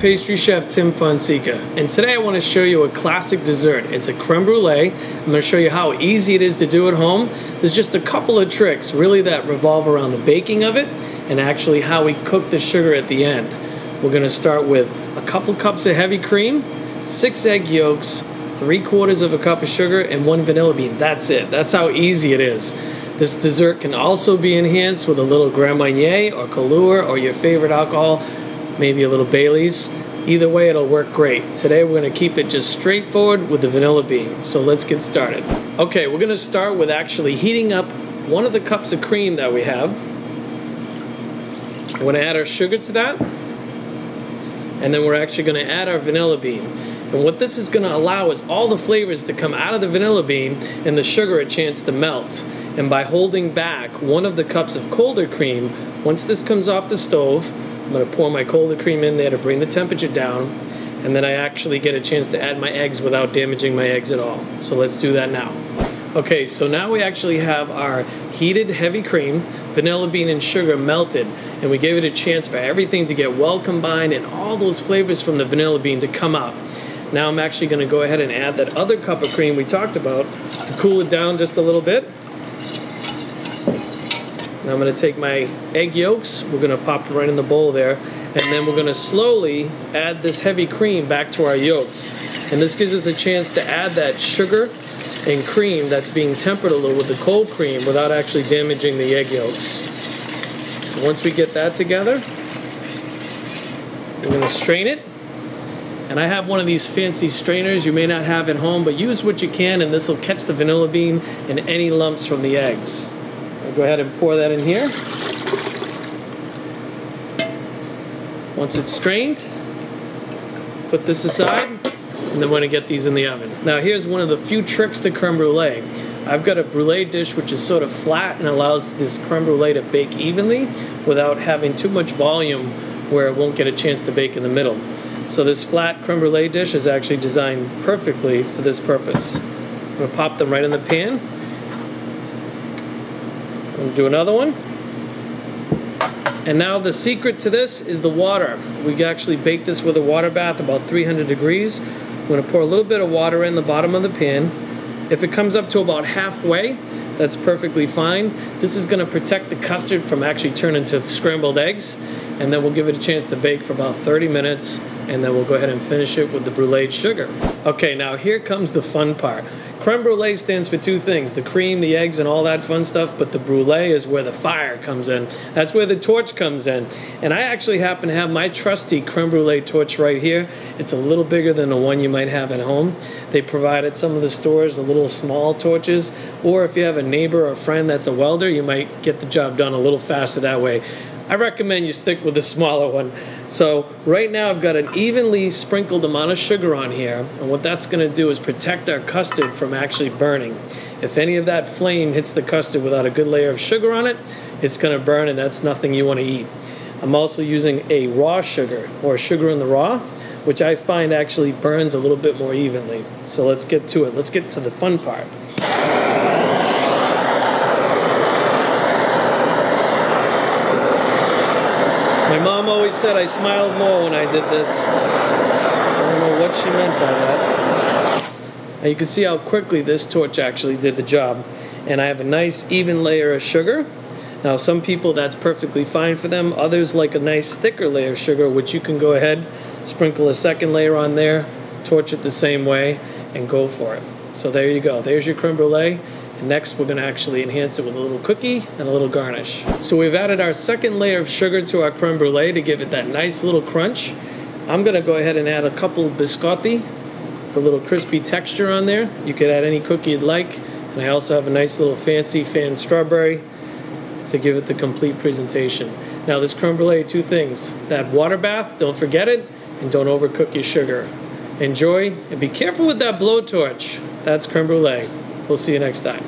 pastry chef Tim Fonseca, and today I want to show you a classic dessert. It's a creme brulee. I'm going to show you how easy it is to do at home. There's just a couple of tricks really that revolve around the baking of it and actually how we cook the sugar at the end. We're going to start with a couple cups of heavy cream, 6 egg yolks, 3/4 of a cup of sugar, and 1 vanilla bean. That's it. That's how easy it is. This dessert can also be enhanced with a little Grand Marnier or Kahlua or your favorite alcohol, maybe a little Bailey's. Either way, it'll work great. Today we're going to keep it just straightforward with the vanilla bean. So let's get started. Okay, we're going to start with actually heating up 1 of the cups of cream that we have. We're going to add our sugar to that. And then we're actually going to add our vanilla bean. And what this is going to allow is all the flavors to come out of the vanilla bean and the sugar a chance to melt. And by holding back 1 of the cups of colder cream, once this comes off the stove, I'm going to pour my colder cream in there to bring the temperature down, and then I actually get a chance to add my eggs without damaging my eggs at all. So let's do that now. Okay, so now we actually have our heated heavy cream, vanilla bean and sugar melted, and we gave it a chance for everything to get well combined and all those flavors from the vanilla bean to come out. Now I'm actually going to go ahead and add that other cup of cream we talked about to cool it down just a little bit. Now I'm going to take my egg yolks, we're going to pop them right in the bowl there, and then we're going to slowly add this heavy cream back to our yolks. And this gives us a chance to add that sugar and cream that's being tempered a little with the cold cream without actually damaging the egg yolks. Once we get that together, we're going to strain it. And I have one of these fancy strainers you may not have at home, but use what you can, and this will catch the vanilla bean and any lumps from the eggs. I'll go ahead and pour that in here. Once it's strained, put this aside, and then we're going to get these in the oven. Now here's one of the few tricks to creme brulee. I've got a brulee dish which is sort of flat and allows this creme brulee to bake evenly without having too much volume where it won't get a chance to bake in the middle. So this flat creme brulee dish is actually designed perfectly for this purpose. I'm going to pop them right in the pan. We'll do another one. And now the secret to this is the water. We actually bake this with a water bath about 300 degrees. I'm going to pour a little bit of water in the bottom of the pan. If it comes up to about halfway, that's perfectly fine. This is going to protect the custard from actually turning to scrambled eggs. And then we'll give it a chance to bake for about 30 minutes. And then we'll go ahead and finish it with the bruleed sugar. Okay, now here comes the fun part. Creme brulee stands for 2 things, the cream, the eggs, and all that fun stuff, but the brulee is where the fire comes in. That's where the torch comes in. And I actually happen to have my trusty creme brulee torch right here. It's a little bigger than the one you might have at home. They provide at some of the stores the little small torches, or if you have a neighbor or a friend that's a welder, you might get the job done a little faster that way. I recommend you stick with the smaller one. So right now I've got an evenly sprinkled amount of sugar on here, and what that's going to do is protect our custard from actually burning. If any of that flame hits the custard without a good layer of sugar on it, it's going to burn, and that's nothing you want to eat. I'm also using a raw sugar, or sugar in the raw, which I find actually burns a little bit more evenly. So let's get to it. Let's get to the fun part. My mom always said I smiled more when I did this. I don't know what she meant by that. Now you can see how quickly this torch actually did the job. And I have a nice even layer of sugar. Now some people that's perfectly fine for them. Others like a nice thicker layer of sugar, which you can go ahead, sprinkle a second layer on there, torch it the same way, and go for it. So there you go. There's your creme brulee. Next, we're going to actually enhance it with a little cookie and a little garnish. So we've added our second layer of sugar to our creme brulee to give it that nice little crunch. I'm going to go ahead and add a couple biscotti for a little crispy texture on there. You could add any cookie you'd like. And I also have a nice little fancy fan strawberry to give it the complete presentation. Now this creme brulee, 2 things. That water bath, don't forget it, and don't overcook your sugar. Enjoy, and be careful with that blowtorch. That's creme brulee. We'll see you next time.